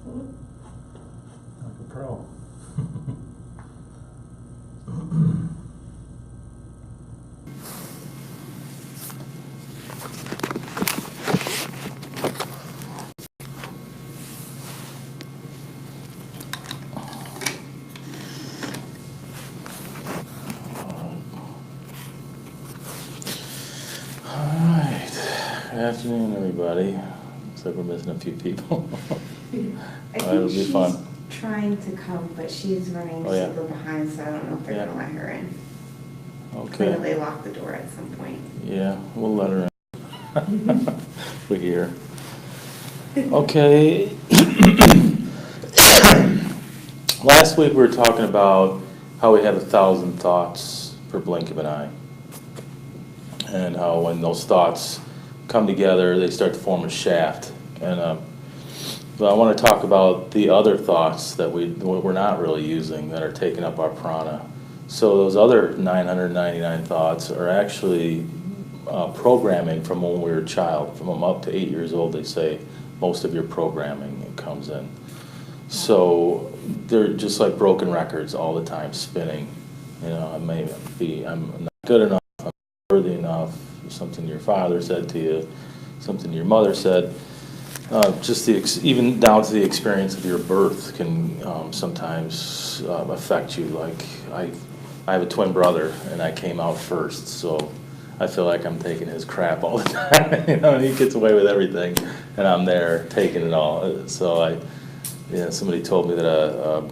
Like a pro. Alright, good afternoon everybody. Looks like we're missing a few people. I It'll think be she's fun. trying to come, but she's running Oh, yeah. super behind, so I don't know if they're Yeah. gonna let her in. Okay. Maybe they lock the door at some point. Yeah, we'll let her in. We're here. Okay. Last week we were talking about how we had 1,000 thoughts per blink of an eye. And how when those thoughts come together, they start to form a shaft. And but I want to talk about the other thoughts that we're not really using that are taking up our prana. So those other 999 thoughts are actually programming from when we were a child. From up to 8 years old, they say most of your programming comes in. So they're just like broken records all the time spinning. You know, I'm not good enough, I'm not worthy enough, something your father said to you, something your mother said. Even down to the experience of your birth can sometimes affect you. Like I have a twin brother, and I came out first, so I feel like I'm taking his crap all the time. You know, and he gets away with everything, and I'm there taking it all. So somebody told me that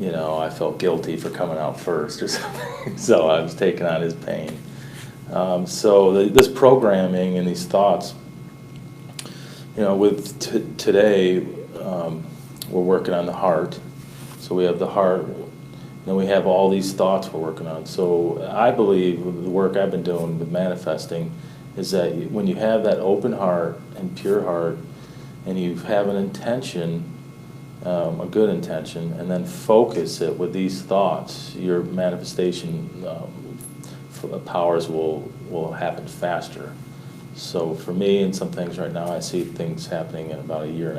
you know, I felt guilty for coming out first or something. So I was taking on his pain. This programming and these thoughts. You know, with today, we're working on the heart. So we have the heart, and we have all these thoughts we're working on. So I believe with the work I've been doing with manifesting is that when you have that open heart and pure heart, and you have an intention, a good intention, and then focus it with these thoughts, your manifestation powers will happen faster. So for me, in some things right now, I see things happening in about 1.5 years,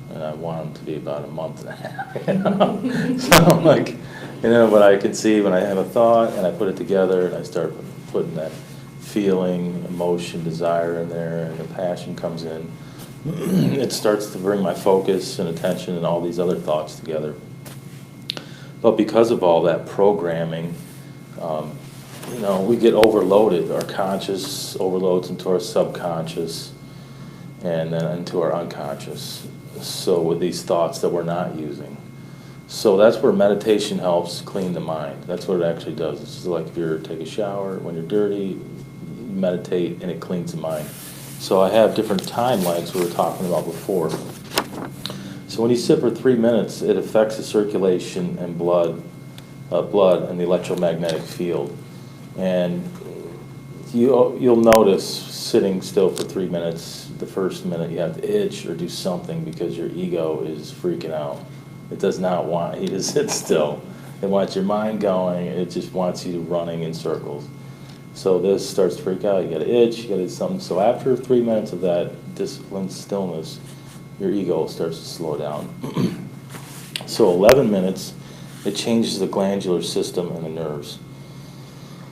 and I want them to be about 1.5 months. You know? So I'm like, you know, what I can see when I have a thought and I put it together and I start putting that feeling, emotion, desire in there, and the passion comes in. It starts to bring my focus and attention and all these other thoughts together. But because of all that programming, you know, we get overloaded. Our conscious overloads into our subconscious and then into our unconscious. So with these thoughts that we're not using. So that's where meditation helps clean the mind. That's what it actually does. It's like if you take a shower, when you're dirty, you meditate and it cleans the mind. So I have different time lengths we were talking about before. So when you sit for 3 minutes, it affects the circulation and blood and the electromagnetic field. And you'll notice sitting still for 3 minutes, the first minute you have to itch or do something because your ego is freaking out. It does not want you to sit still. It wants your mind going. It just wants you running in circles. So this starts to freak out. You got to itch. You got to do something. So after 3 minutes of that disciplined stillness, your ego starts to slow down. So 11 minutes, it changes the glandular system and the nerves.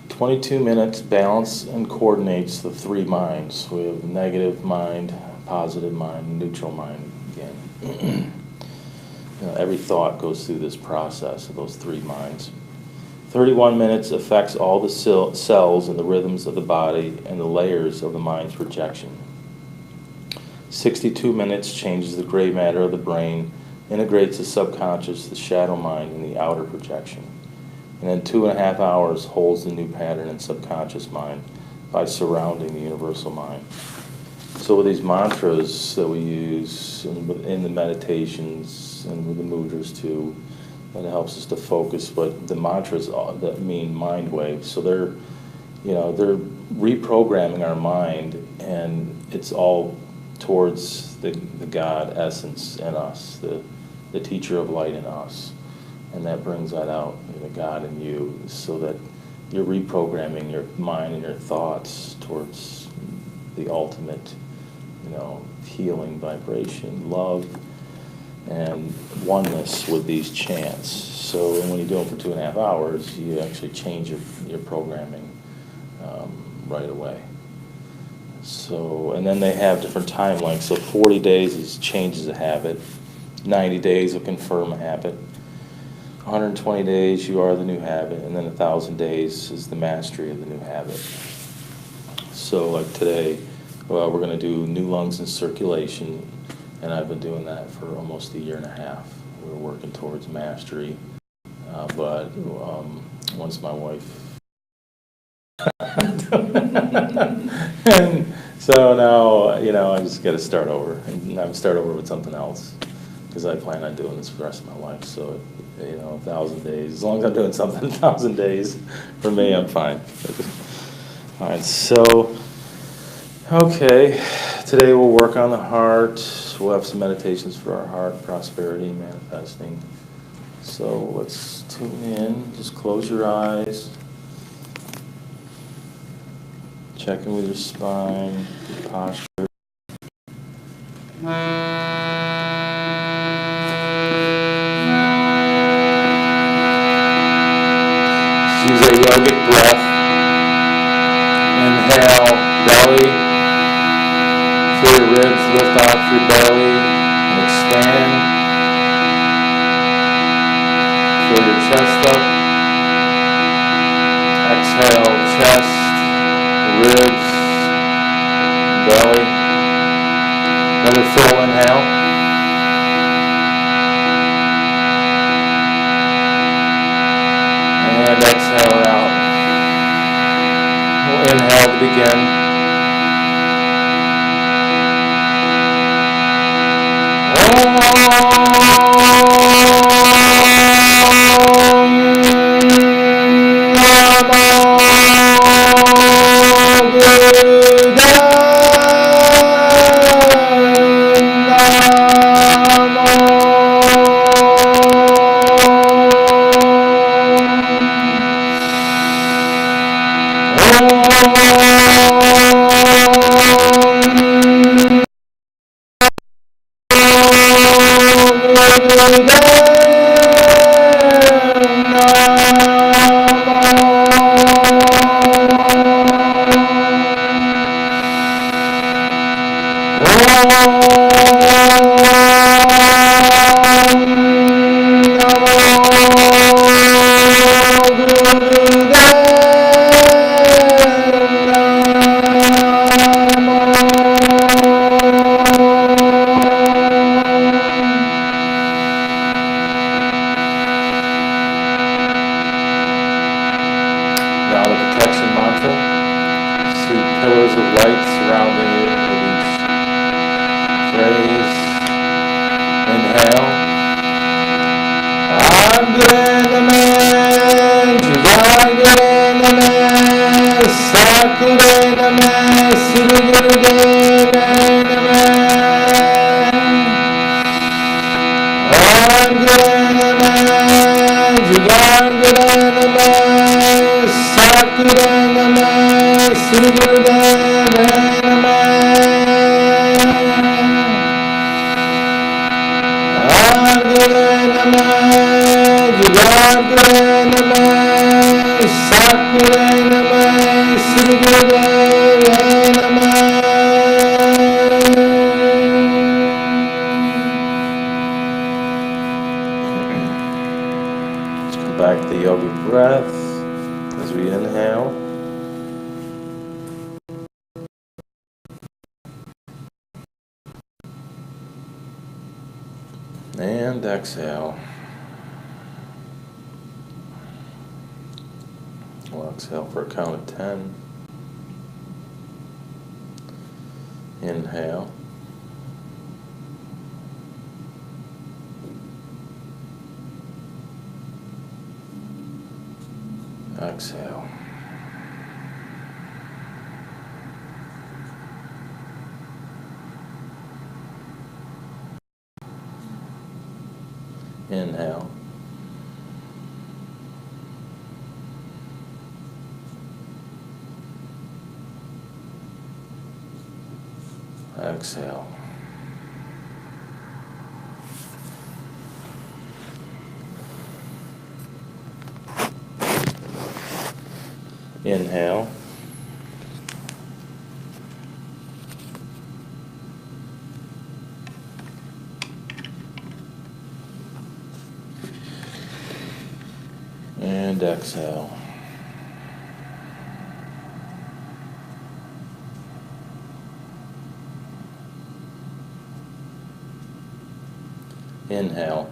22 minutes balance and coordinates the three minds. We have negative mind, positive mind, neutral mind again. You know, every thought goes through this process of those three minds. 31 minutes affects all the cells and the rhythms of the body and the layers of the mind's projection. 62 minutes changes the gray matter of the brain, integrates the subconscious, the shadow mind, and the outer projection. And then 2.5 hours holds the new pattern in subconscious mind by surrounding the universal mind. So with these mantras that we use in the meditations and with the mudras too, that helps us to focus. But the mantras that mean mind waves, so they're reprogramming our mind, and it's all towards the God essence in us, the teacher of light in us. And that brings that out, the God in you, so that you're reprogramming your mind and your thoughts towards the ultimate healing vibration, love, and oneness with these chants. So when you do them for 2.5 hours, you actually change your programming right away. So, and then they have different time lengths. So 40 days is changes a habit, 90 days will confirm a habit, 120 days you are the new habit, and then 1,000 days is the mastery of the new habit. So like today, well, we're going to do new lungs and circulation, and I've been doing that for almost 1.5 years. We're working towards mastery, but once my wife and so now, I just got to start over, and I'm start over with something else, because I plan on doing this for the rest of my life. So, 1,000 days, as long as I'm doing something 1,000 days, for me, I'm fine. All right, so, okay, today we'll work on the heart. We'll have some meditations for our heart, prosperity, manifesting. So let's tune in, just close your eyes. Check in with your spine, your posture. Just use a yogic breath. Inhale, belly. Feel your ribs lift off your belly and expand. Fill your chest up. Exhale, chest, ribs, belly. Another full inhale. And exhale it out. We'll inhale to begin. Back to the yoga breath as we inhale. And exhale. We'll exhale for a count of 10. Inhale. Exhale. Inhale. Exhale. Inhale. And exhale. Inhale.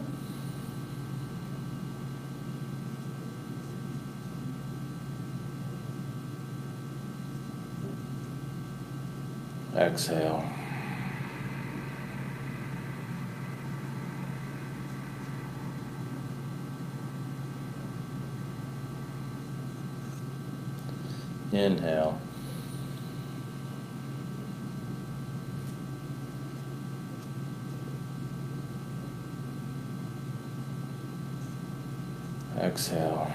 Exhale. Inhale. Exhale.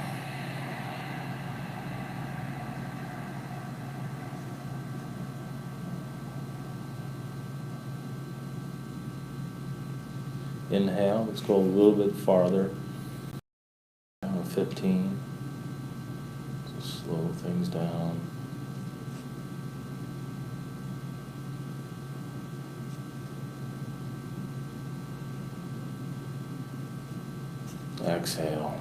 Inhale, let's go a little bit farther. Down to 15. So slow things down. Exhale.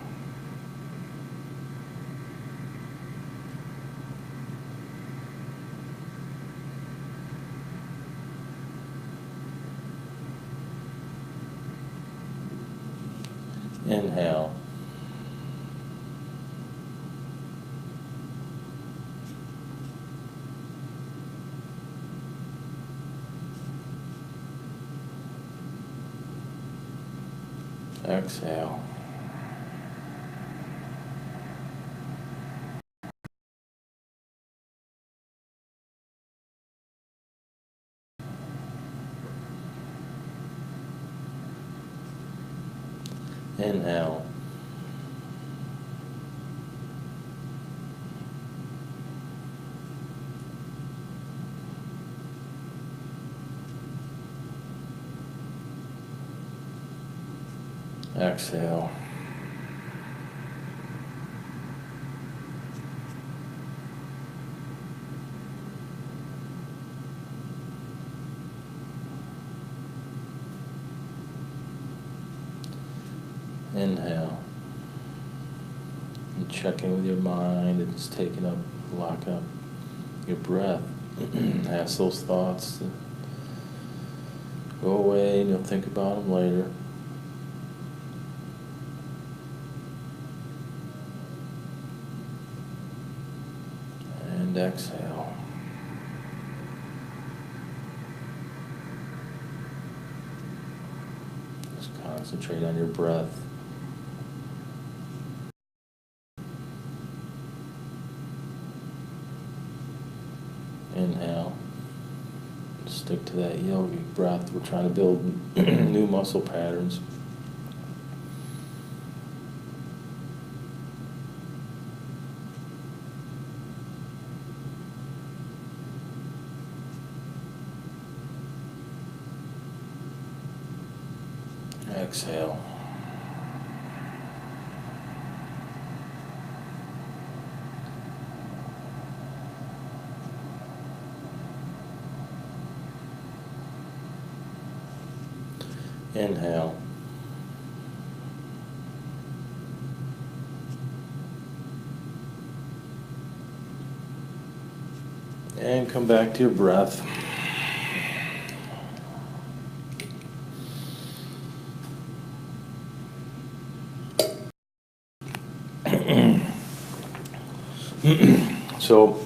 Inhale. Exhale. Inhale. Exhale. Inhale. And check in with your mind. It's taking up, lock up your breath. Ask those thoughts to go away, and you'll think about them later. And exhale. Just concentrate on your breath. Inhale. Stick to that yogic breath. We're trying to build new muscle patterns. Exhale. Inhale. And come back to your breath. So,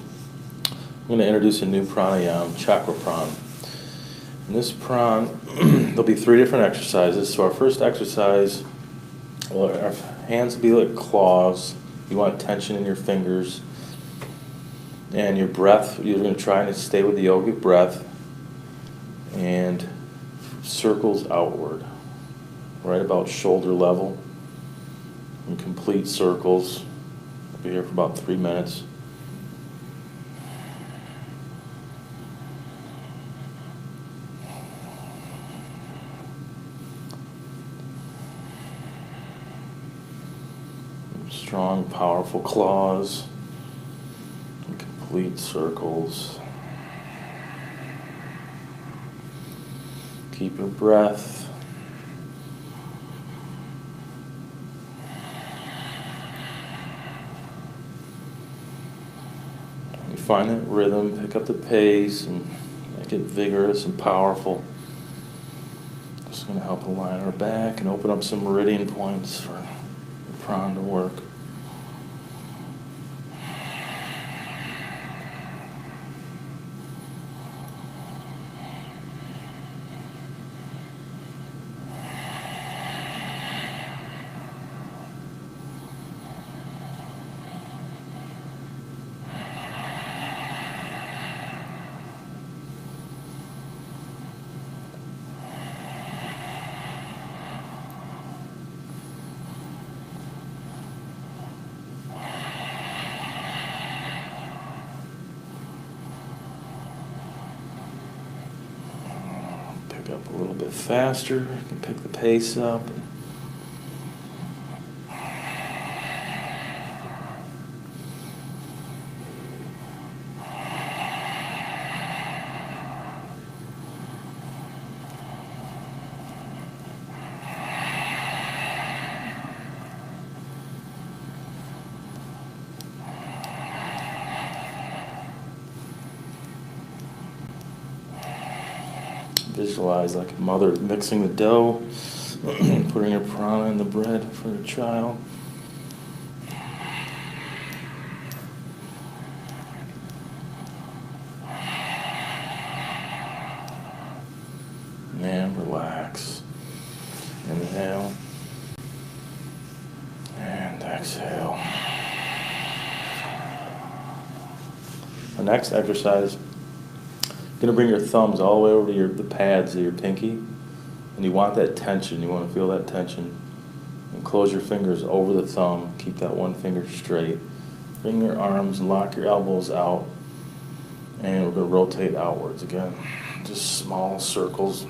I'm going to introduce a new pranayama, chakra pran. In this pran, there'll be 3 different exercises. So our first exercise, well, our hands will be like claws. You want tension in your fingers. And your breath, you're going to try and stay with the yogic breath. And circles outward, right about shoulder level. And complete circles. I'll be here for about 3 minutes. Strong, powerful claws. Complete circles. Keep your breath. You find that rhythm, pick up the pace, and make it vigorous and powerful. Just going to help align our back and open up some meridian points for the prana to work. Up a little bit faster, you can pick the pace up. Visualize like a mother mixing the dough, putting her prana in the bread for her child. And relax. Inhale. And exhale. The next exercise, you're going to bring your thumbs all the way over to the pads of your pinky, and you want that tension. You want to feel that tension. And close your fingers over the thumb. Keep that one finger straight. Bring your arms, lock your elbows out, and we're going to rotate outwards again. Just small circles.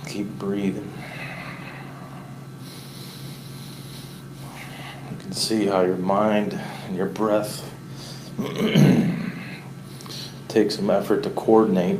Keep breathing. You can see how your mind and your breath take some effort to coordinate.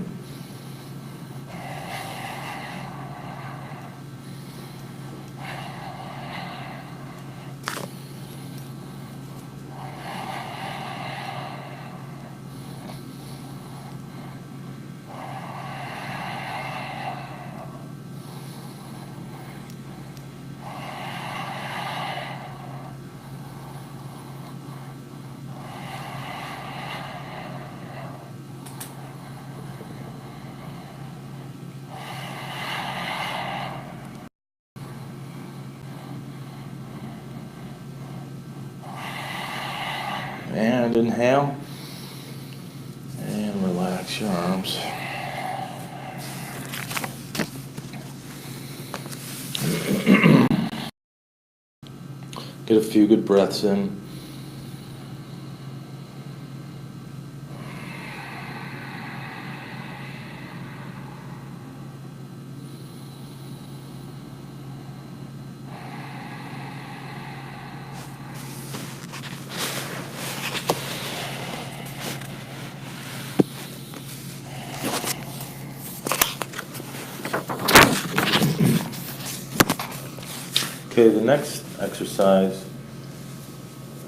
And inhale. And relax your arms. Get a few good breaths in. Okay, the next exercise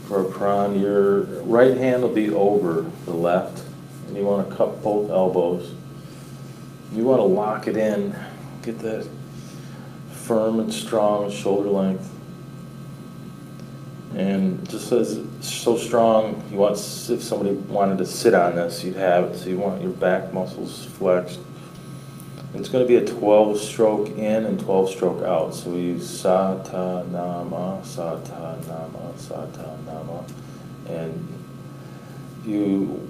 for a pran, your right hand will be over the left, and you want to cup both elbows. You want to lock it in, get that firm and strong, shoulder length. And just says it's so strong, you want, if somebody wanted to sit on this, you'd have it, so you want your back muscles flexed. It's going to be a 12-stroke in and 12-stroke out, so we use sa, ta, na, ma, sa, ta, na, ma, sa, ta, na, ma. And you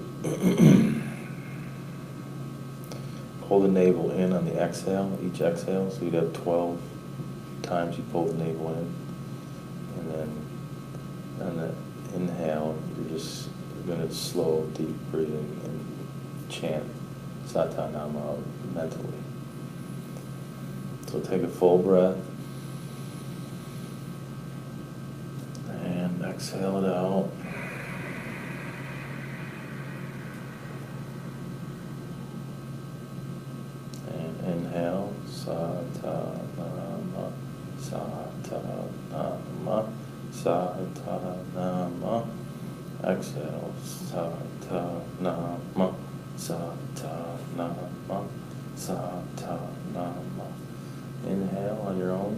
pull the navel in on the exhale, each exhale, so you'd have 12 times you pull the navel in. And then on the inhale, you're going to slow, deep breathing and chant Satanama mentally. So take a full breath and exhale it out. And inhale, Satanama, Satanama, Satanama. Exhale, Satanama, Satanama, Satanama. Inhale on your own.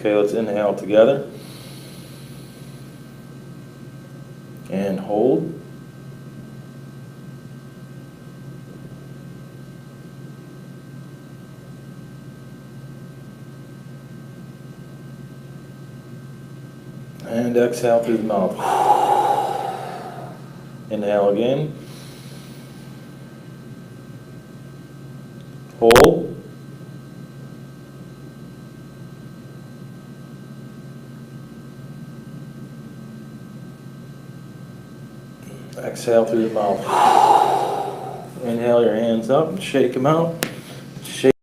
Okay, let's inhale together. And hold. And exhale through the mouth. Inhale again. Hold. Exhale through the mouth. Inhale your hands up and shake them out. Shake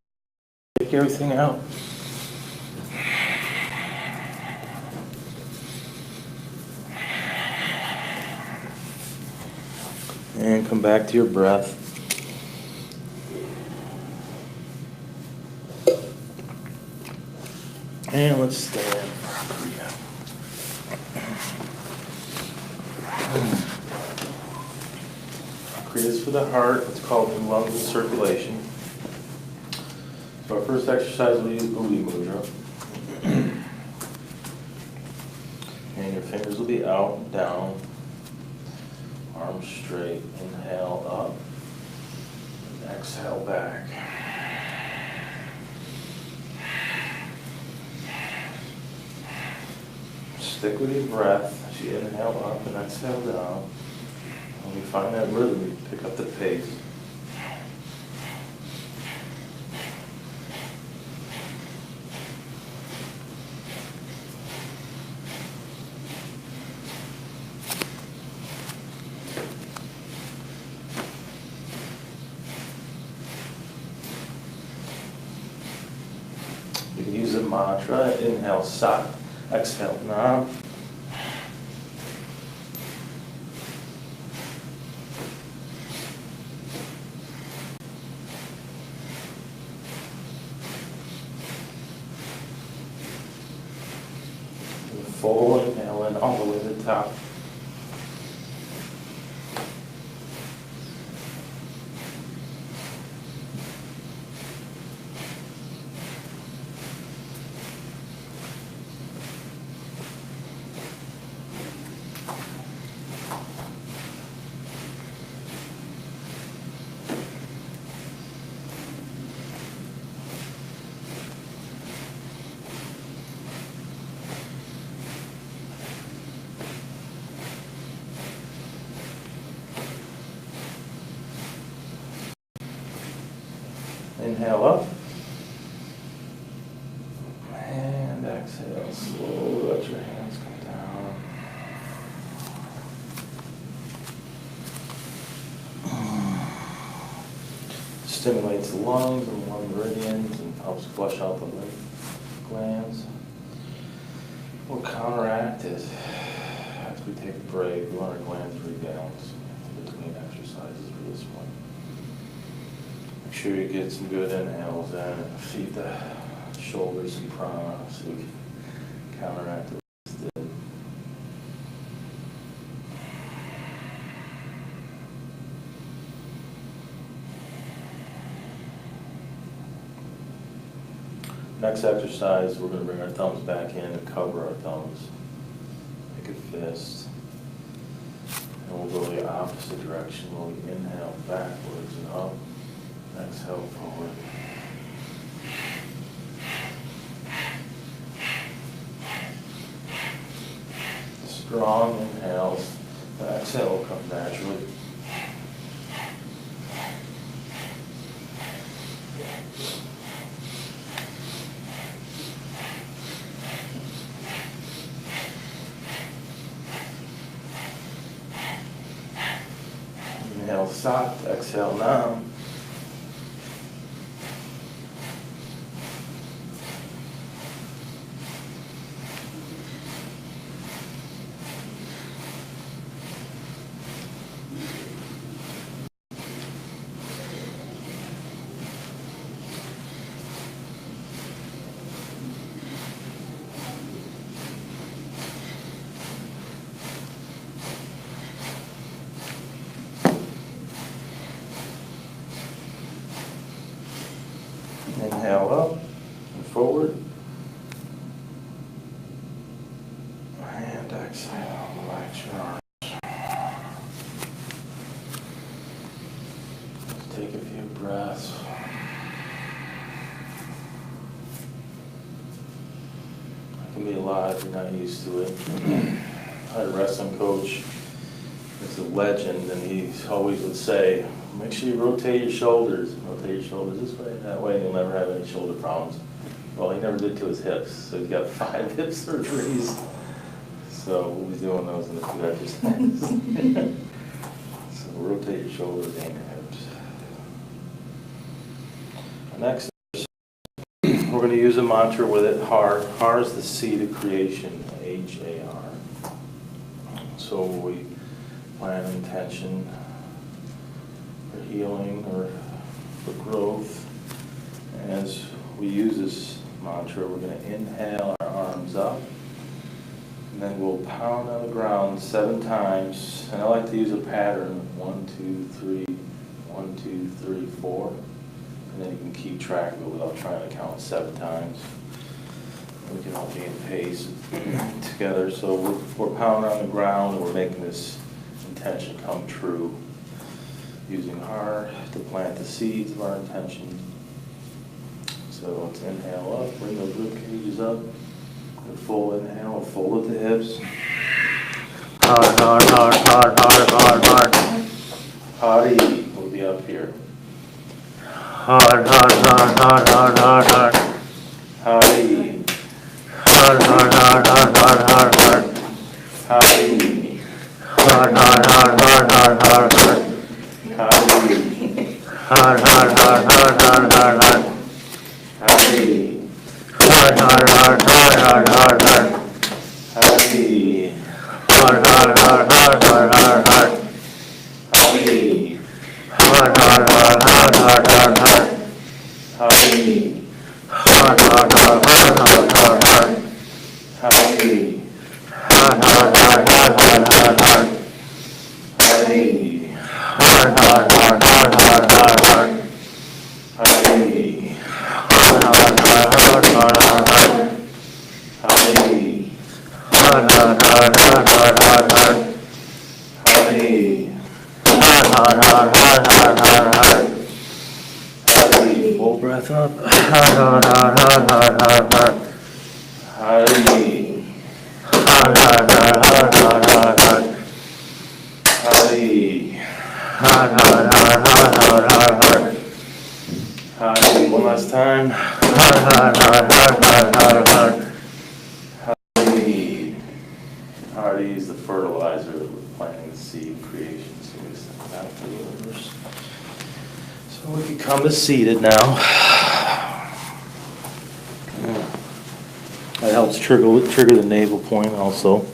everything out. And come back to your breath. And let's stand. Creates for the heart. It's called the lungs and circulation. So our first exercise will use Udi Mudra. And your fingers will be out and down. Arms straight. Inhale up. And exhale back. Stick with your breath as you inhale up and exhale down. When you find that rhythm, you pick up the pace. You can use a mantra. Inhale Sat, exhale Nam. Full inhale in all the way to the top. Inhale up. And exhale. Slowly let your hands come down. Stimulates the lungs and lung meridians and helps flush out the lymph glands. We'll counteract it as we take a break. We want our glands rebalanced between exercises for this one. Make sure you get some good inhales in and feed the shoulders some prana so we can counteract the rest. Next exercise, we're going to bring our thumbs back in and cover our thumbs. Make a fist. And we'll go the opposite direction. We'll inhale backwards and up. Exhale forward. Strong inhales. The exhale will come naturally. Inhale Sat, exhale Nam. exhale, relax your arms. Take a few breaths. It can be a lot if you're not used to it. I had a wrestling coach, he's a legend, and he always would say, make sure you rotate your shoulders this way, that way, and you'll never have any shoulder problems. Well, he never did to his hips, so he's got 5 hip surgeries. So we'll be doing those in a few exercises. So rotate your shoulders and your hips. Next, we're going to use a mantra with it, HAR. HAR is the seed of creation, H-A-R. So we plan intention for healing or for growth. As we use this mantra, we're going to inhale our arms up, and then we'll pound on the ground 7 times. And I like to use a pattern, 1, 2, 3, 1, 2, 3, 4. And then you can keep track of it without trying to count 7 times. We can all be in pace together. So we're pounding on the ground, and we're making this intention come true, using HAR to plant the seeds of our intention. So let's inhale up, bring those rib cages up. A full inhale, fold at the hips. HAR, HAR, HAR, HAR, HAR, HAR, HAR. Hari will be up here. HAR, HAR, HAR, HAR, HAR, HAR, HAR. Hari. HAR, HAR, HAR, HAR, HAR, HAR, HAR. Hari. HAR, HAR, HAR, HAR, HAR, HAR, HAR. Hari. HAR, HAR, HAR, HAR, HAR, HAR, HAR. Hari. HAR, HAR, HAR, HAR, HAR, HAR, HAR. Hari. HAR, HAR, HAR, HAR, HAR, HAR, HAR. Hari. HAR, HAR, HAR, HAR, HAR, HAR, HAR. Hari. HAR, HAR, HAR, HAR, HAR, HAR, HAR. Hari. HAR, HAR, HAR, HAR, HAR, HAR, HAR. Hari. HAR, HAR, HAR, HAR, HAR, HAR, HAR. Hari. HAR, HAR, HAR, HAR, HAR, HAR, HAR. Hari. HAR, HAR, HAR, HAR, HAR, HAR, HAR. Hari. HAR, HAR, HAR, HAR, HAR, HAR, HAR. Hari. Full breath up. HAR, HAR, HAR, HAR, HAR, HAR, HAR. Hari. HAR, HAR, HAR, HAR, HAR, HAR, HAR. Hari. HAR, HAR, HAR, HAR, HAR, HAR, HAR. Hari. One last time. HAR, HAR, HAR, HAR, HAR, HAR, HAR. Hari. Hari is the fertilizer that we're planting the seed of creation. So we send it out to the universe. So we can come to seated now. That helps trigger the navel point also.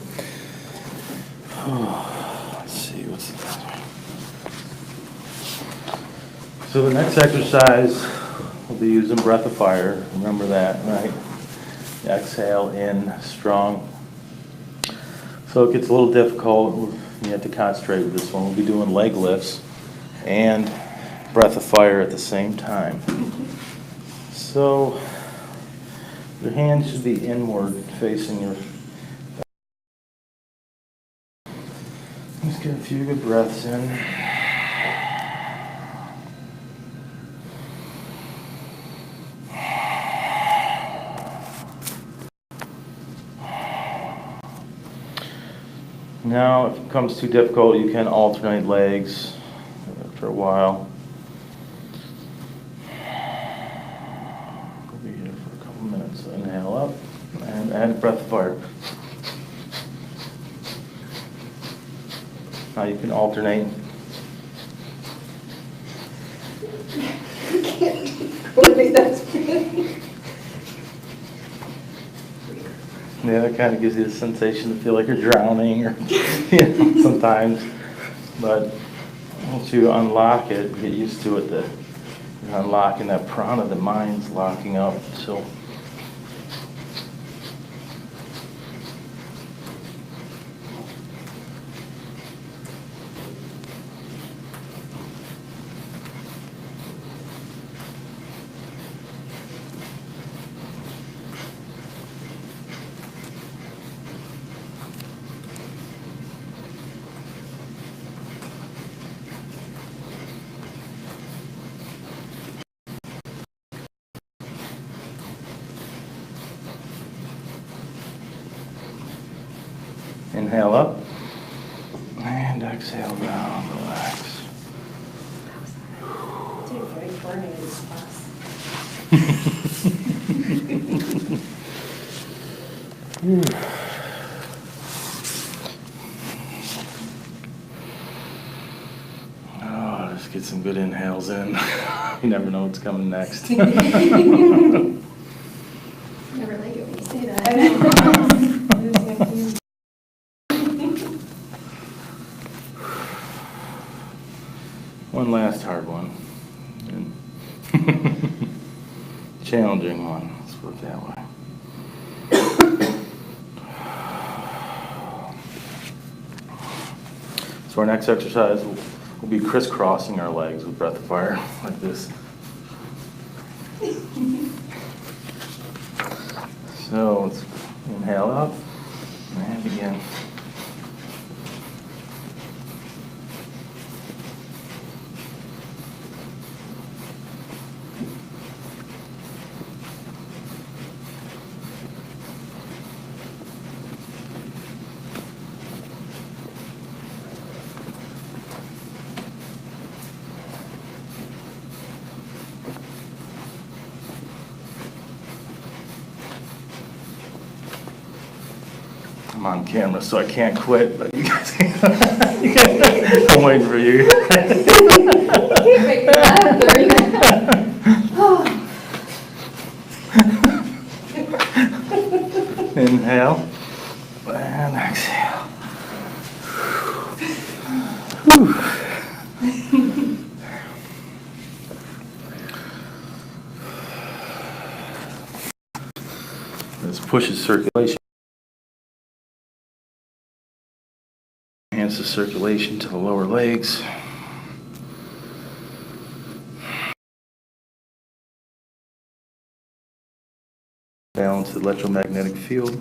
Let's see, what's the next one? So the next exercise, we'll be using breath of fire. Remember that, right? Exhale in strong. So it gets a little difficult. You have to concentrate with this one. We'll be doing leg lifts and breath of fire at the same time. So your hands should be inward facing your. Let's get a few good breaths in. Now, if it becomes too difficult, you can alternate legs for a while. We'll be here for a couple minutes. So inhale up and add breath of fire. Now you can alternate. I can't. That's funny. Yeah, it kind of gives you the sensation to feel like you're drowning or sometimes. But once you unlock it, get used to it, that you're unlocking that prana, the mind's locking up. So Inhale up. And exhale down, relax. Dude, very burning in this class. Oh, just get some good inhales in. You never know what's coming next. Never like it when you say that. One last hard one. And challenging one, let's put it that way. So our next exercise will be crisscrossing our legs with breath of fire, like this. So let's inhale up and begin. I'm on camera, so I can't quit, but you guys, I'm waiting for you. Inhale and exhale. Whew. This pushes circulation. Enhances circulation to the lower legs. Balance the electromagnetic field.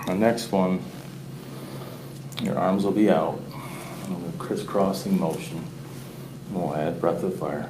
The next one, your arms will be out in a crisscrossing motion. We'll add breath of fire.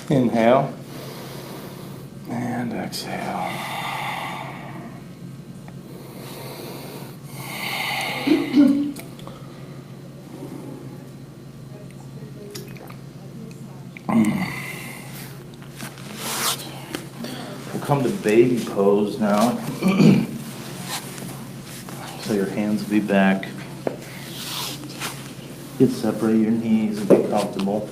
Inhale and exhale. We'll come to baby pose now. So your hands will be back. You can separate your knees and be comfortable.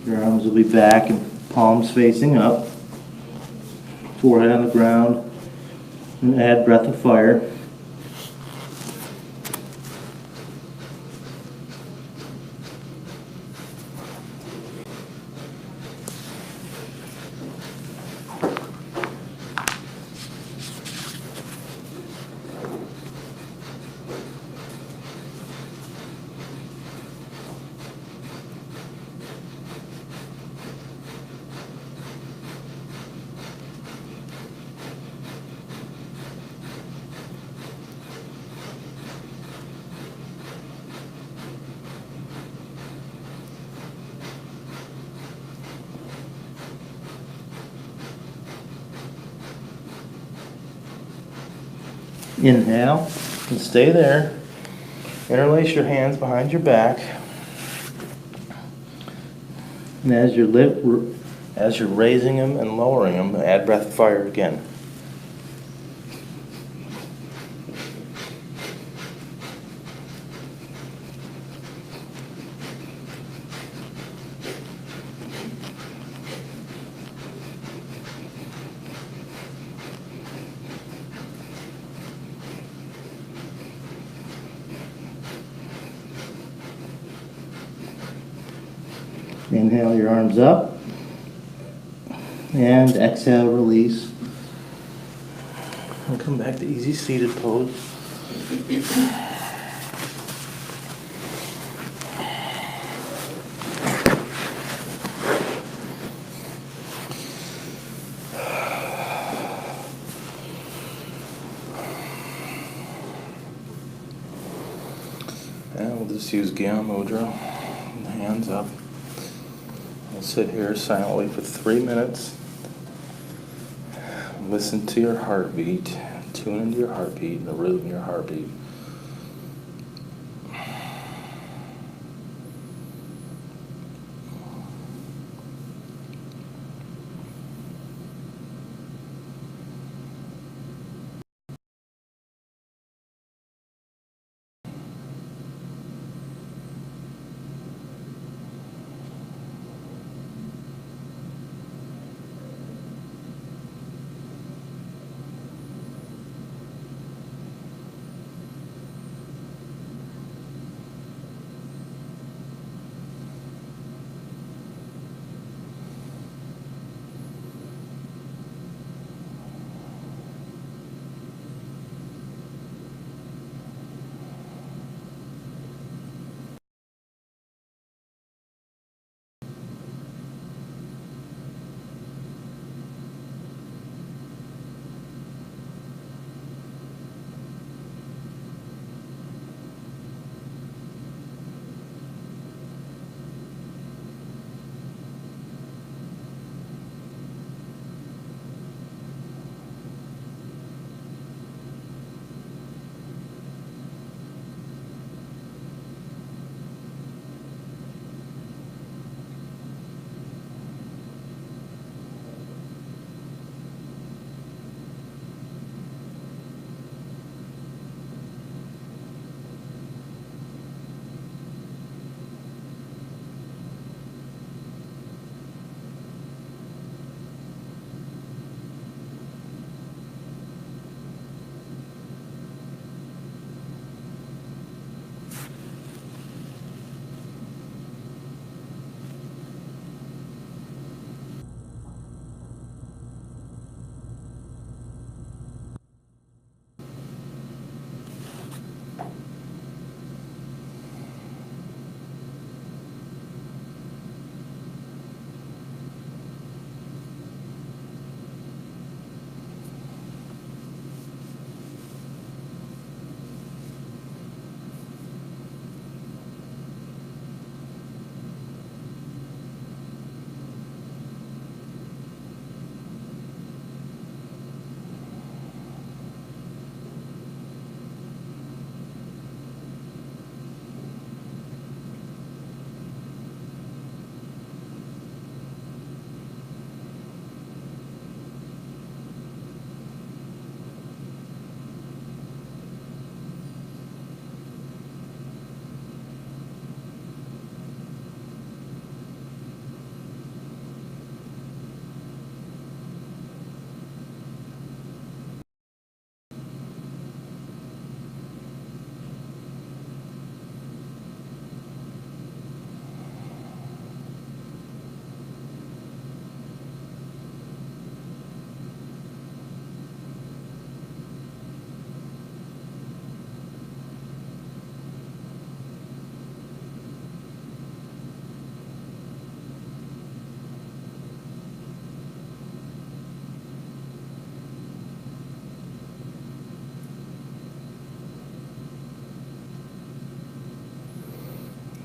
Your arms will be back and palms facing up. Forehead on the ground. And add breath of fire. Inhale and stay there. Interlace your hands behind your back. And as you're raising them and lowering them, add breath fire again. Inhale your arms up, and exhale, release. And come back to easy seated pose. And we'll just use Gyan Mudra, hands up. We'll sit here silently for 3 minutes. Listen to your heartbeat. Tune into your heartbeat and the rhythm of your heartbeat.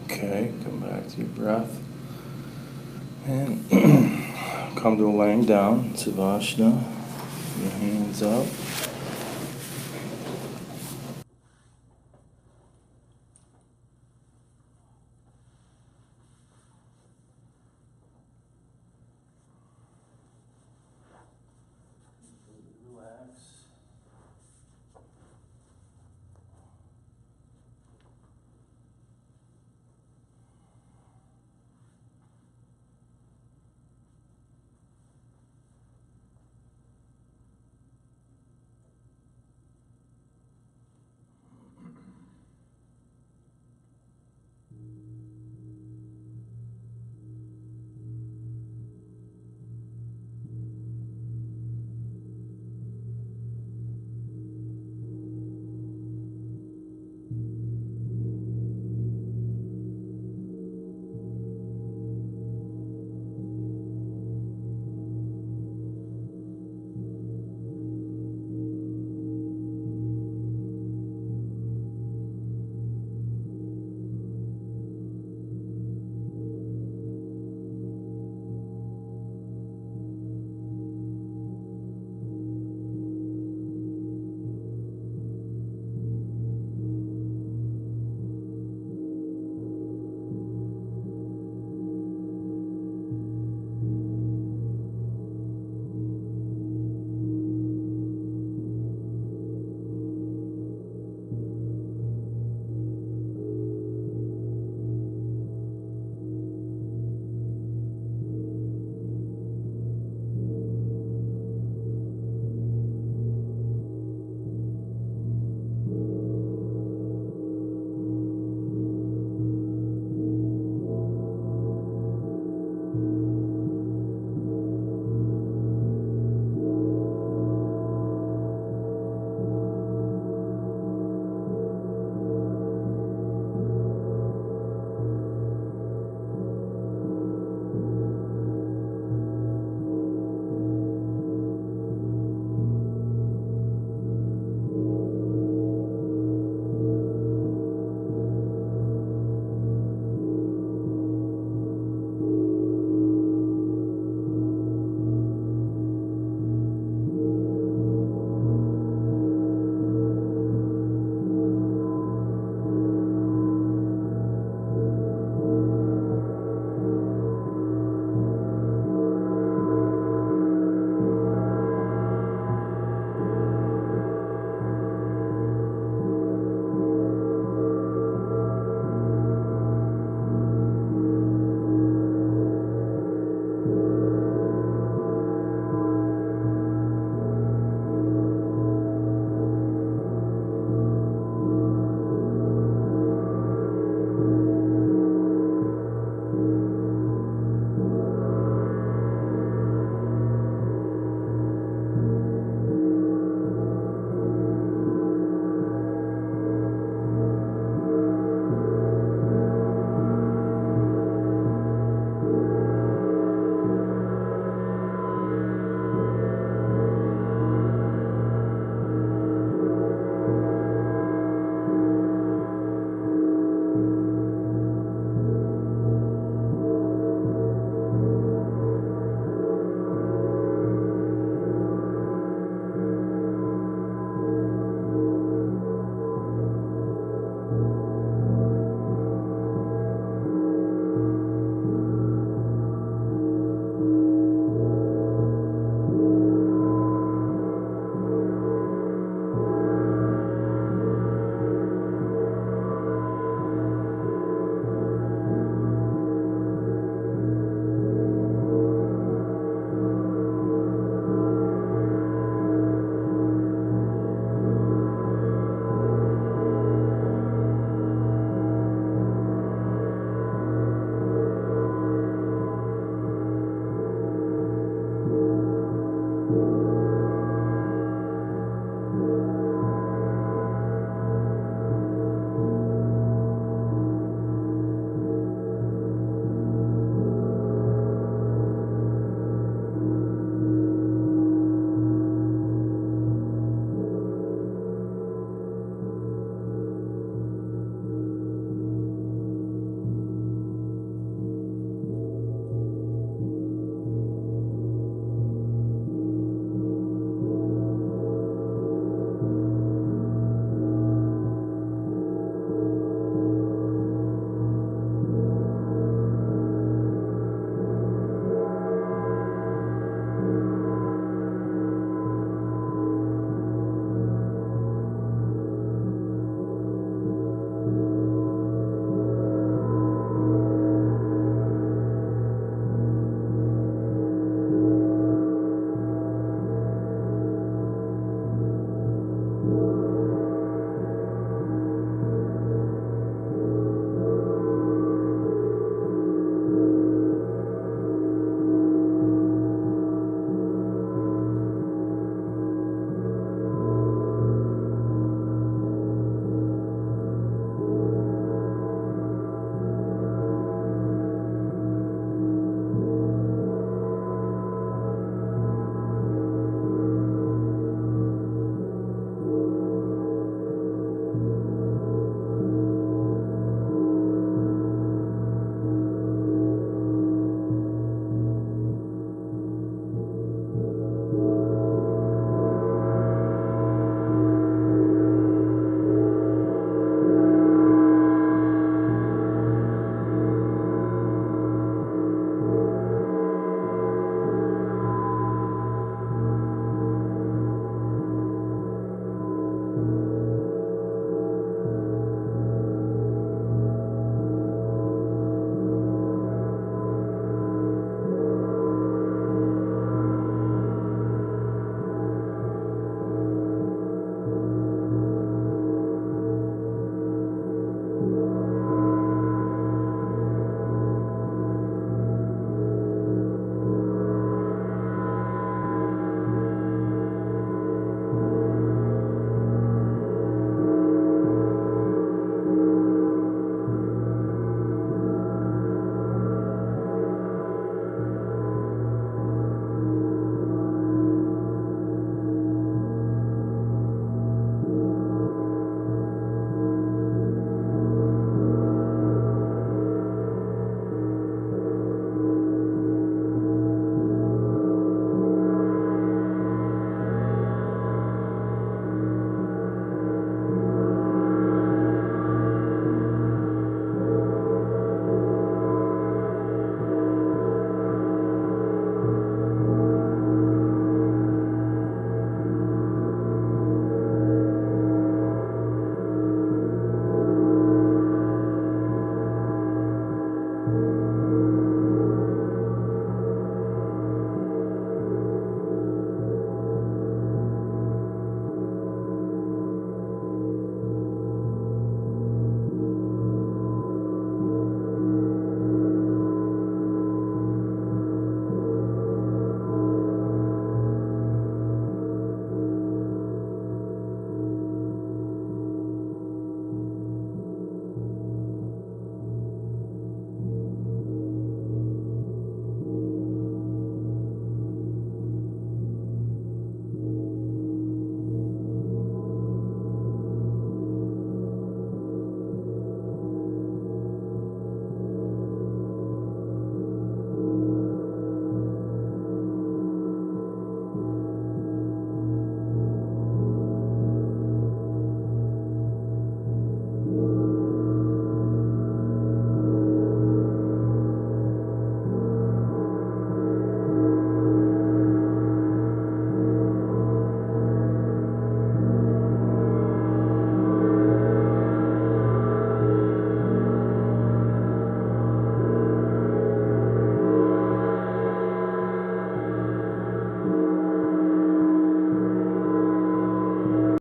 Okay, come back to your breath. And come to a laying down, Savasana. Your hands up.